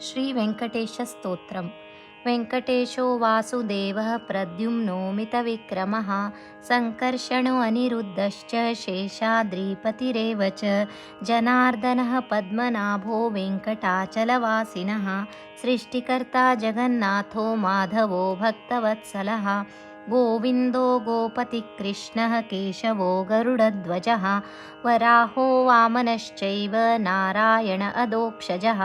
श्रीवेङ्कटेशस्तोत्रम्। वेङ्कटेशो वासुदेवः प्रद्युम्नो मितविक्रमः सङ्कर्षणो अनिरुद्धश्च शेषाद्रिपतिरेव च जनार्दनः पद्मनाभो वेङ्कटाचलवासिनः सृष्टिकर्ता जगन्नाथो माधवो भक्तवत्सलः गोविन्दो गोपतिकृष्णः केशवो गरुडध्वजः वराहो वामनश्चैव नारायण अदोक्षजः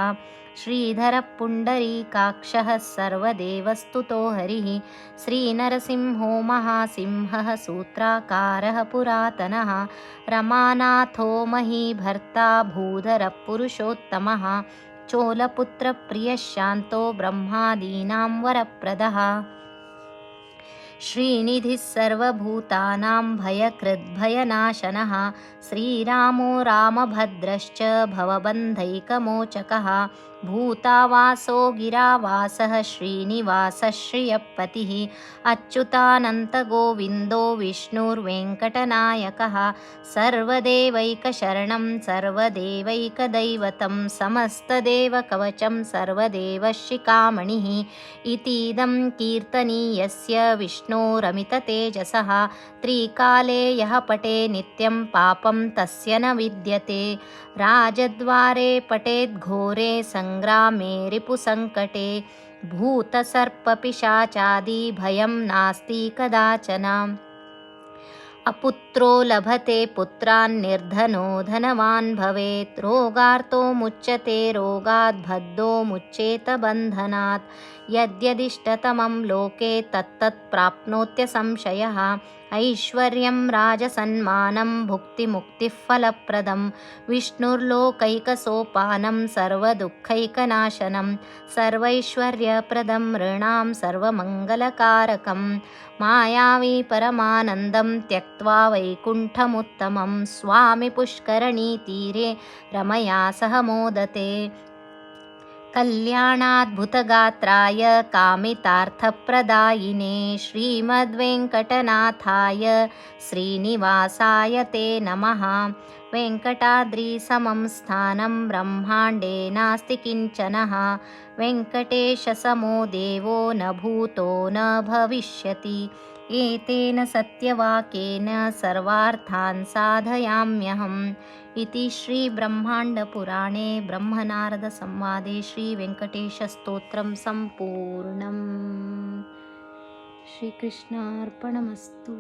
श्रीधरः पुण्डरीकाक्षः सर्वदेवस्तुतो हरिः श्रीनरसिंहो महासिंहः सूत्राकारः पुरातनः रमानाथो महीभर्ता भूधरः पुरुषोत्तमः चोलपुत्रप्रियः शान्तो ब्रह्मादीनां वरप्रदः श्रीनिधिः सर्वभूतानां भयकृद्भयनाशनः श्रीरामो रामभद्रश्च भवबन्धैकमोचकः भूतावासो गिरावासः श्रीनिवासः श्रियःपतिः अच्युतानन्तगोविन्दो विष्णुर्वेङ्कटनायकः सर्वदेवैकशरणं सर्वदेवैकदैवतं समस्तदेवकवचं सर्वदेवशिखामणिः इतीदं कीर्तनीयस्य विष्णोरमिततेजसः त्रिकाले यः पठे नित्यं पापं तस्य न विद्यते राजद्वारे पठेद्घोरे सङ्ग्रामे रिपुसङ्कटे भूतसर्पपिशाचादि भयं नास्ति कदाचन अपुत्रो लभते पुत्रान् निर्धनो धनवान् भवेत् रोगार्तो मुच्यते रोगात् बद्धो मुच्येत बन्धनात् यद्यदिष्टतमं लोके तत्तत् प्राप्नोत्य संशयः ऐश्वर्यं राजसन्मानं भुक्तिमुक्तिः फलप्रदं विष्णुर्लोकैकसोपानं सर्वदुःखैकनाशनं सर्वैश्वर्यप्रदं नृणां सर्वमङ्गलकारकं मायावी परमानन्दं त्यक्त्वा वैकुण्ठमुत्तमं स्वामि पुष्करणीतीरे रमया सह मोदते कल्याणाद्भुतगात्राय कामितार्थप्रदायिने श्रीमद्वेङ्कटनाथाय श्रीनिवासाय ते नमः। वेङ्कटाद्रिसमं स्थानं ब्रह्माण्डे नास्ति किञ्चनः वेङ्कटेशसमो देवो न भूतो न भविष्यति एतेन सत्यवाक्येन सर्वार्थान् साधयाम्यहम् इति श्रीब्रह्माण्डपुराणे ब्रह्मनारदसंवादे श्रीवेङ्कटेशस्तोत्रं सम्पूर्णम्। श्रीकृष्णार्पणमस्तु।